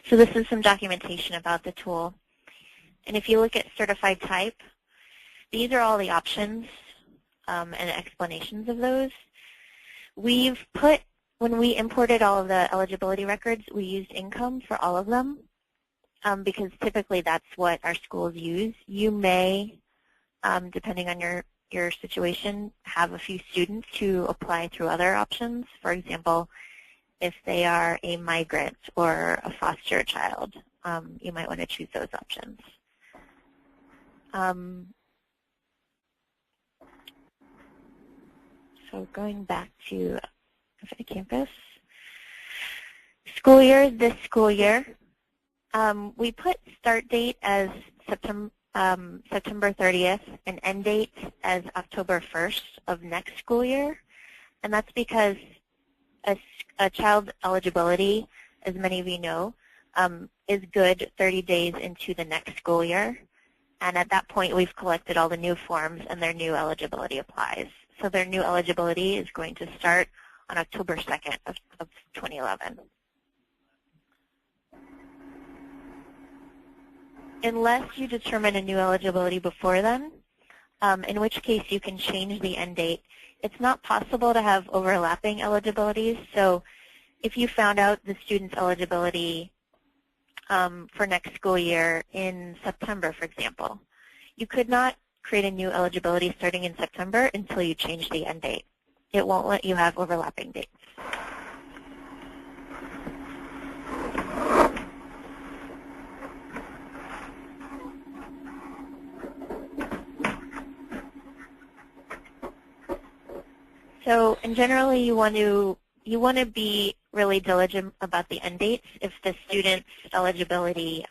So this is some documentation about the tool. And if you look at certified type, these are all the options and explanations of those. We've put, when we imported all of the eligibility records, we used income for all of them because typically that's what our schools use. You may, depending on your situation, have a few students who apply through other options. For example, if they are a migrant or a foster child, you might want to choose those options. So going back to Infinite Campus, school year, this school year, we put start date as September 30th and end date as October 1st of next school year. And that's because a child's eligibility, as many of you know, is good 30 days into the next school year. And at that point, we've collected all the new forms and their new eligibility applies. So their new eligibility is going to start on October 2nd of 2011. Unless you determine a new eligibility before then, in which case you can change the end date. It's not possible to have overlapping eligibilities. So if you found out the student's eligibility for next school year in September, for example, you could not create a new eligibility starting in September until you change the end date. It won't let you have overlapping dates. So, and generally, you want to be really diligent about the end dates if the student's eligibility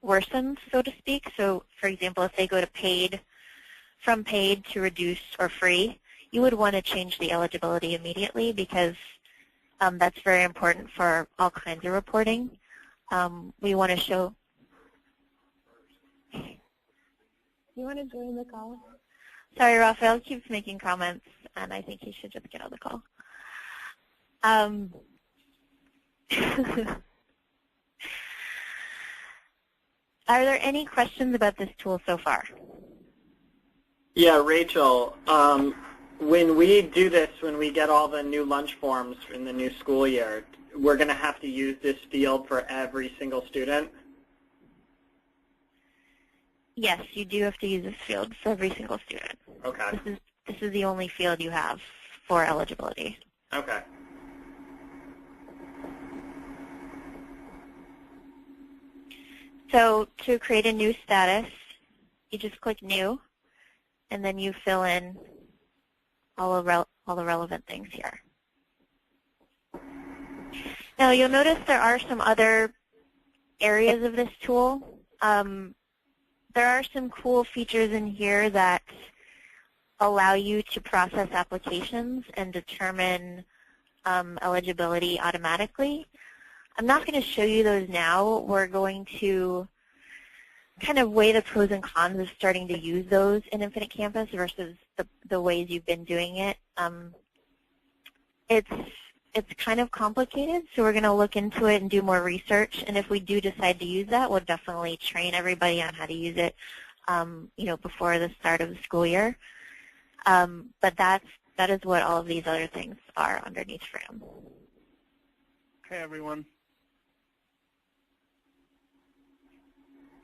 worsens, so to speak. So, for example, if they go to from paid to reduced or free, you would want to change the eligibility immediately because that's very important for all kinds of reporting. We want to show. You want to join the call? Sorry, Raphael keeps making comments, and I think he should just get on the call. Are there any questions about this tool so far? Yeah, Rachel, when we do this, when we get all the new lunch forms in the new school year, we're going to have to use this field for every single student? Yes, you do have to use this field for every single student. Okay. This is the only field you have for eligibility. Okay. So to create a new status, you just click New, and then you fill in all the relevant things here. Now you'll notice there are some other areas of this tool. There are some cool features in here that allow you to process applications and determine eligibility automatically. I'm not going to show you those now. We're going to kind of weigh the pros and cons of starting to use those in Infinite Campus versus the ways you've been doing it. It's kind of complicated, so we're going to look into it and do more research. And if we do decide to use that, we'll definitely train everybody on how to use it, before the start of the school year. But that is what all of these other things are underneath Fram. Okay, everyone.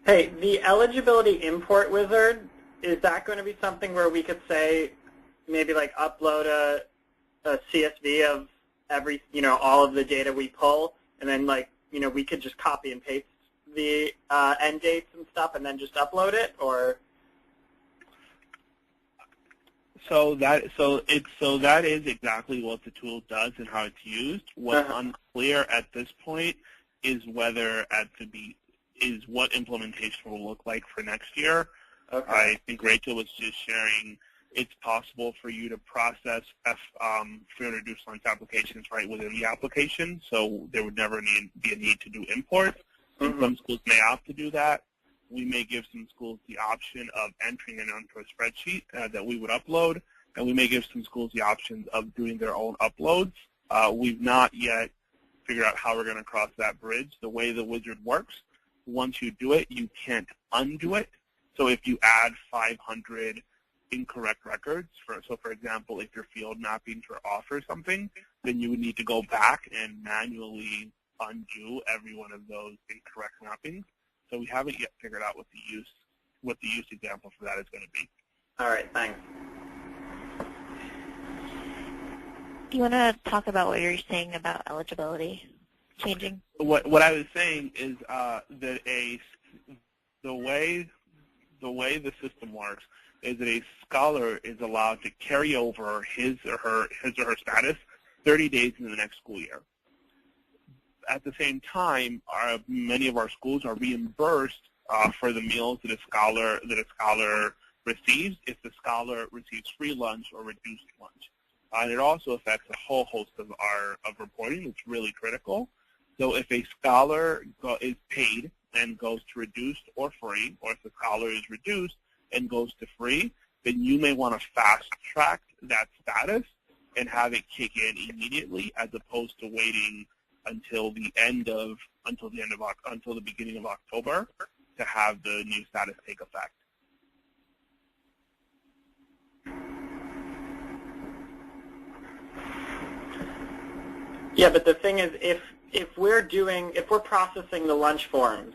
Hey, the eligibility import wizard, is that going to be something where we could say maybe like upload a CSV of every, all of the data we pull, and then we could just copy and paste the end dates and stuff and then just upload it, or? So that is exactly what the tool does and how it's used. What's unclear at this point is whether what implementation will look like for next year. Okay. I think Rachel was just sharing it's possible for you to process 300 reduced lunch applications right within the application, so there would never be a need to do imports. And some schools may opt to do that. We may give some schools the option of entering it onto a spreadsheet that we would upload, and we may give some schools the options of doing their own uploads. We've not yet figured out how we're going to cross that bridge. The way the wizard works, once you do it, you can't undo it. So if you add 500 incorrect records, for example, if your field mappings are off or something, then you would need to go back and manually undo every one of those incorrect mappings. So we haven't yet figured out what the use example for that is going to be. All right, thanks. Do you want to talk about what you're saying about eligibility changing? What I was saying is that the way the system works is that a scholar is allowed to carry over his or her status 30 days into the next school year. At the same time, many of our schools are reimbursed for the meals that a scholar receives if the scholar receives free lunch or reduced lunch. And it also affects a whole host of reporting that's really critical. So if a scholar is paid and goes to reduced or free, or if the scholar is reduced and goes to free, then you may want to fast track that status and have it kick in immediately, as opposed to waiting until the beginning of October to have the new status take effect. Yeah, but the thing is, if we're processing the lunch forms,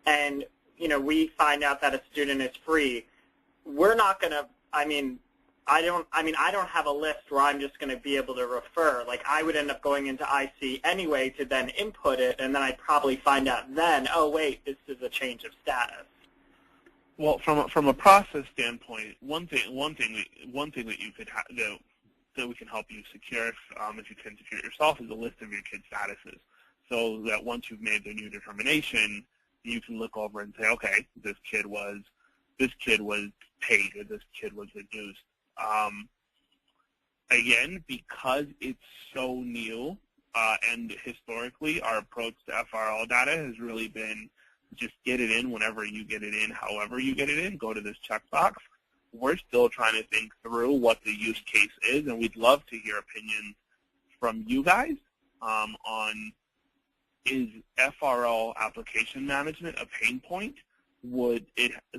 and we find out that a student is free, we're not going to. I don't have a list where I'm just going to be able to refer. Like, I would end up going into IC anyway to then input it, and then I'd probably find out then, oh wait, this is a change of status. Well, from a process standpoint, one thing that you could that we can help you secure if you can secure it yourself is a list of your kids' statuses, so that once you've made the new determination, you can look over and say, okay, this kid was paid or this kid was reduced. Again, because it's so new, and historically our approach to FRL data has really been just get it in whenever you get it in, however you get it in, go to this checkbox. We're still trying to think through what the use case is, and we'd love to hear opinions from you guys on, is FRL application management a pain point?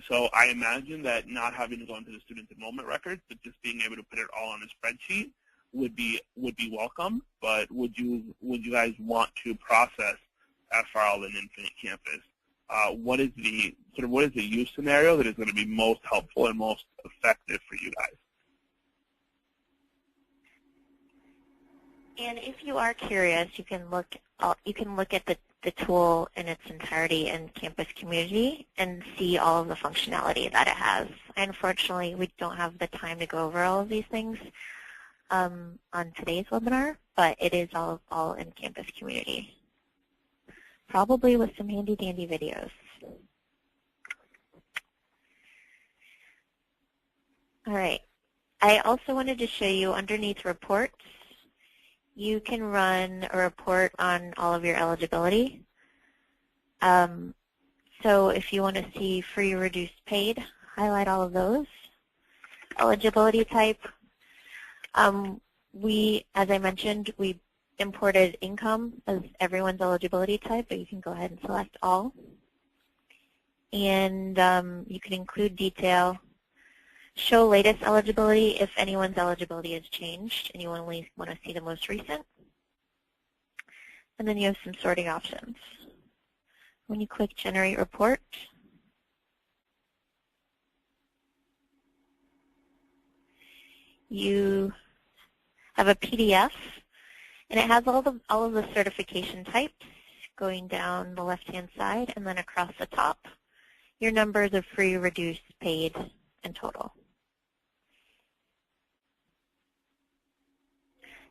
So I imagine that not having to go into the student enrollment records, but just being able to put it all on a spreadsheet would be welcome. But would you guys want to process FRL in Infinite Campus? What is the use scenario that is going to be most helpful and most effective for you guys? And if you are curious, you can look at the tool in its entirety in Campus Community and see all of the functionality that it has. Unfortunately, we don't have the time to go over all of these things on today's webinar, but it is all in Campus Community, probably with some handy-dandy videos. All right. I also wanted to show you underneath reports, you can run a report on all of your eligibility. So if you want to see free, reduced, paid, highlight all of those. Eligibility type, as I mentioned, we imported income as everyone's eligibility type, but you can go ahead and select all. And you can include detail. Show latest eligibility if anyone's eligibility has changed and you only want to see the most recent. And then you have some sorting options. When you click Generate Report, you have a PDF, and it has all of the certification types going down the left-hand side, and then across the top, your numbers of free, reduced, paid, and total.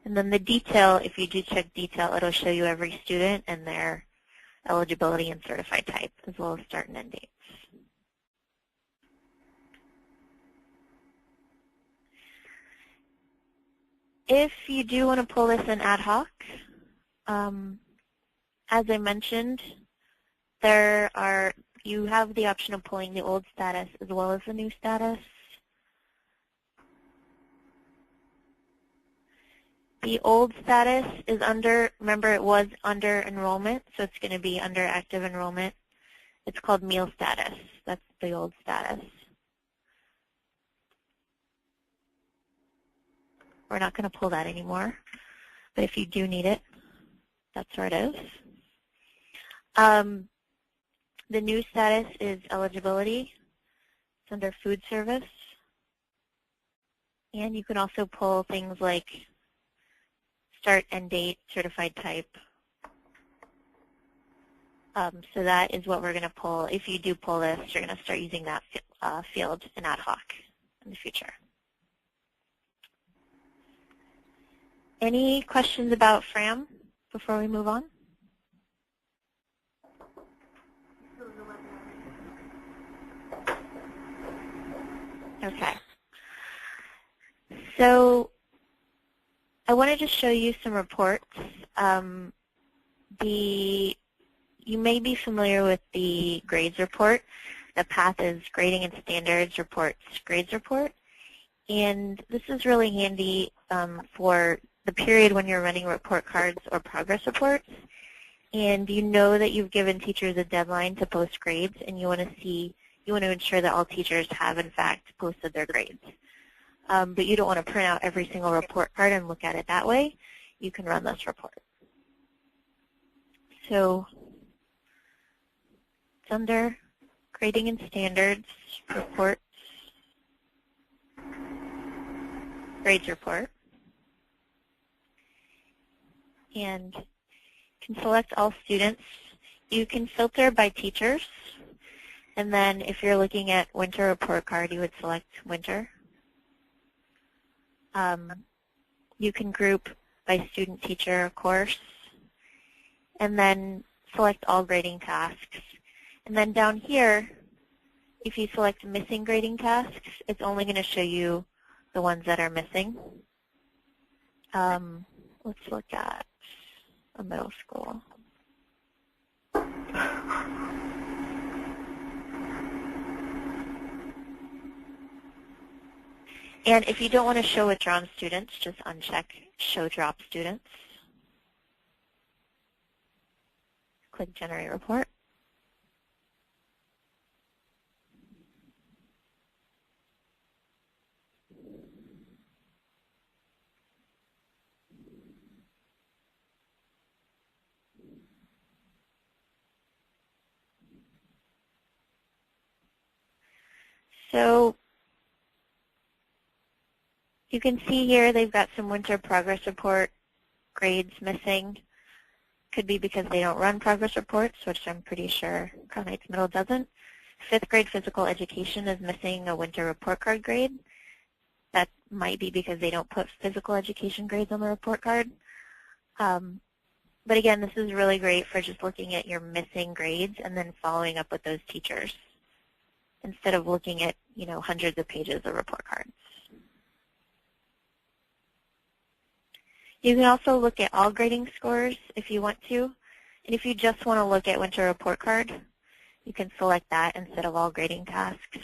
And then the detail, if you do check detail, it'll show you every student and their eligibility and certified type, as well as start and end dates. If you do want to pull this in ad hoc, as I mentioned, you have the option of pulling the old status as well as the new status. The old status is under, remember it was under enrollment, so it's going to be under active enrollment. It's called meal status. That's the old status. We're not going to pull that anymore, but if you do need it, that's where it is. The new status is eligibility. It's under food service. And you can also pull things like start and date, certified type. So that is what we're going to pull. If you do pull this, you're going to start using that field in ad hoc in the future. Any questions about Fram before we move on? Okay. So I wanted to show you some reports. You may be familiar with the grades report. The path is grading and standards reports grades report. And this is really handy for the period when you're running report cards or progress reports. And you know that you've given teachers a deadline to post grades, and you want to ensure that all teachers have, in fact, posted their grades. But you don't want to print out every single report card and look at it that way. You can run this report. So it's under grading and standards, reports, grades report. And you can select all students. You can filter by teachers. And then if you're looking at winter report card, you would select winter. You can group by student, teacher, course, and then select all grading tasks. And then down here, if you select missing grading tasks, it's only going to show you the ones that are missing. Let's look at a middle school. And if you don't want to show withdrawn students, just uncheck Show Drop Students. Click Generate Report. So you can see here they've got some winter progress report grades missing. Could be because they don't run progress reports, which I'm pretty sure Crown Heights Middle doesn't. 5th grade physical education is missing a winter report card grade. That might be because they don't put physical education grades on the report card. But again, this is really great for just looking at your missing grades and then following up with those teachers instead of looking at, hundreds of pages of report cards. You can also look at all grading scores if you want to. And if you just want to look at winter report card, you can select that instead of all grading tasks.